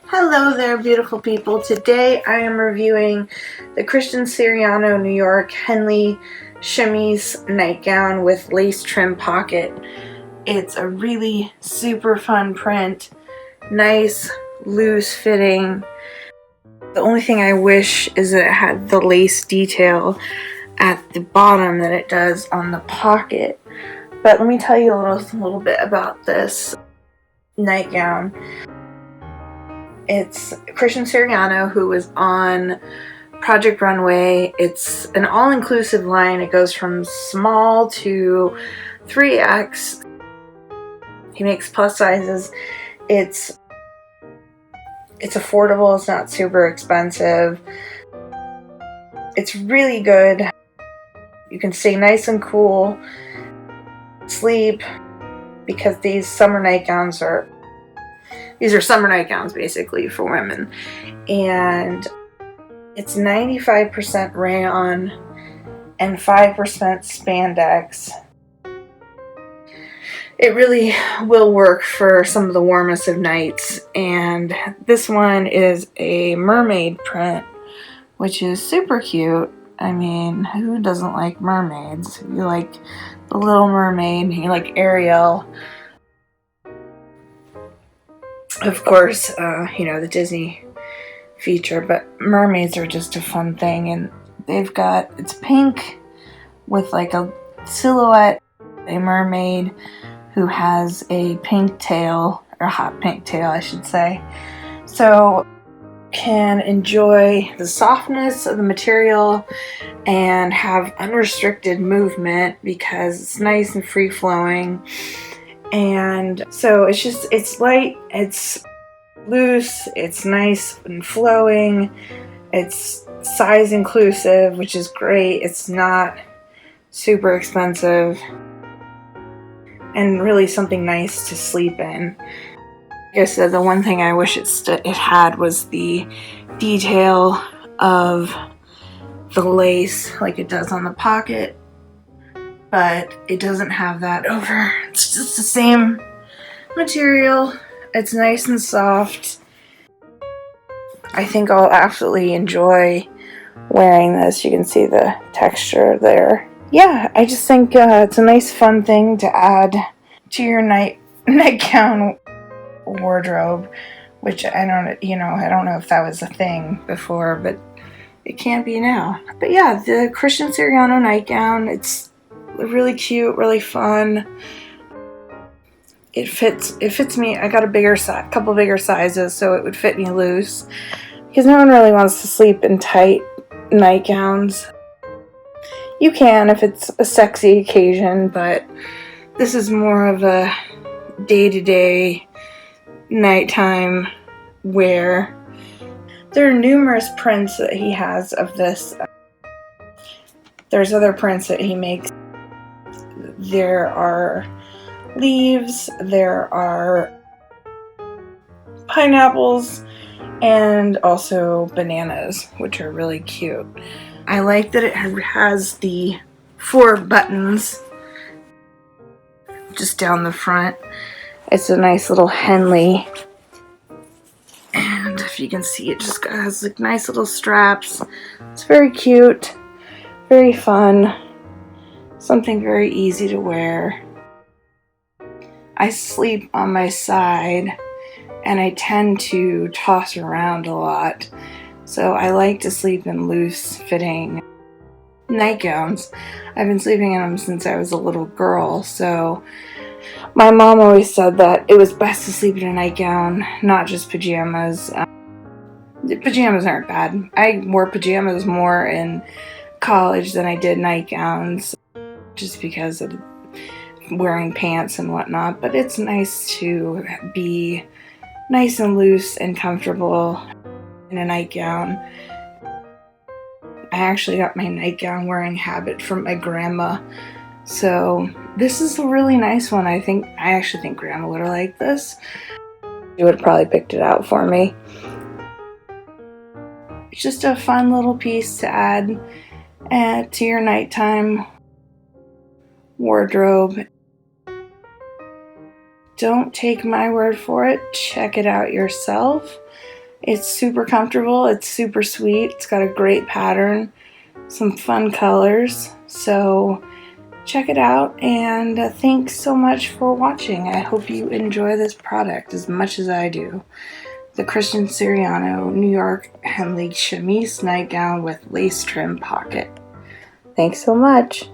Hello there, beautiful people. Today I am reviewing the Chrisitian Siriano New York Henley Chemise Nightgown with lace trim pocket. It's a really super fun print, nice, loose fitting. The only thing I wish is that it had the lace detail at the bottom that it does on the pocket. But let me tell you a little bit about this nightgown. It's Chrisitian Siriano, who was on Project Runway. It's an all-inclusive line. It goes from small to 3X. He makes plus sizes. It's affordable. It's not super expensive. It's really good. You can stay nice and cool, sleep, because these summer nightgowns are summer nightgowns basically for women. And it's 95% rayon and 5% spandex. It really will work for some of the warmest of nights. And this one is a mermaid print, which is super cute. I mean, who doesn't like mermaids? If you like The Little Mermaid, you like Ariel, of course, the Disney feature, but mermaids are just a fun thing. And it's pink with like a silhouette, a mermaid who has a pink tail, or a hot pink tail, I should say. So can enjoy the softness of the material and have unrestricted movement because it's nice and free flowing. And so it's light, it's loose, it's nice and flowing, it's size inclusive, which is great. It's not super expensive, and really something nice to sleep in. Like I said, the one thing I wish it had was the detail of the lace like it does on the pocket, but it doesn't have that over. It's just the same material. It's nice and soft. I think I'll absolutely enjoy wearing this. You can see the texture there. Yeah, I just think it's a nice fun thing to add to your nightgown wardrobe, which I don't know if that was a thing before, but it can't be now. But yeah, the Chrisitian Siriano nightgown, it's really cute, really fun. It fits me. I got a couple bigger sizes, so it would fit me loose, because no one really wants to sleep in tight nightgowns. You can if it's a sexy occasion, but this is more of a day-to-day nighttime wear. There are numerous prints that he has of this. There's other prints that he makes. There are leaves, there are pineapples, and also bananas, which are really cute. I like that it has the 4 buttons just down the front. It's a nice little Henley, and if you can see, it just has like nice little straps. It's very cute, very fun, something very easy to wear. I sleep on my side, and I tend to toss around a lot, so I like to sleep in loose-fitting nightgowns. I've been sleeping in them since I was a little girl, so my mom always said that it was best to sleep in a nightgown, not just pajamas. Pajamas aren't bad. I wore pajamas more in college than I did nightgowns, just because of wearing pants and whatnot, but it's nice to be nice and loose and comfortable in a nightgown. I actually got my nightgown wearing habit from my grandma, so this is a really nice one. I actually think grandma would have liked this. She would have probably picked it out for me. It's just a fun little piece to add to your nighttime wardrobe, don't take my word for it. Check it out yourself. It's super comfortable. It's super sweet. It's got a great pattern, some fun colors. So check it out, and thanks so much for watching. I hope you enjoy this product as much as I do. The Chrisitian Siriano New York Henley Chemise Nightgown with lace trim pocket. Thanks so much.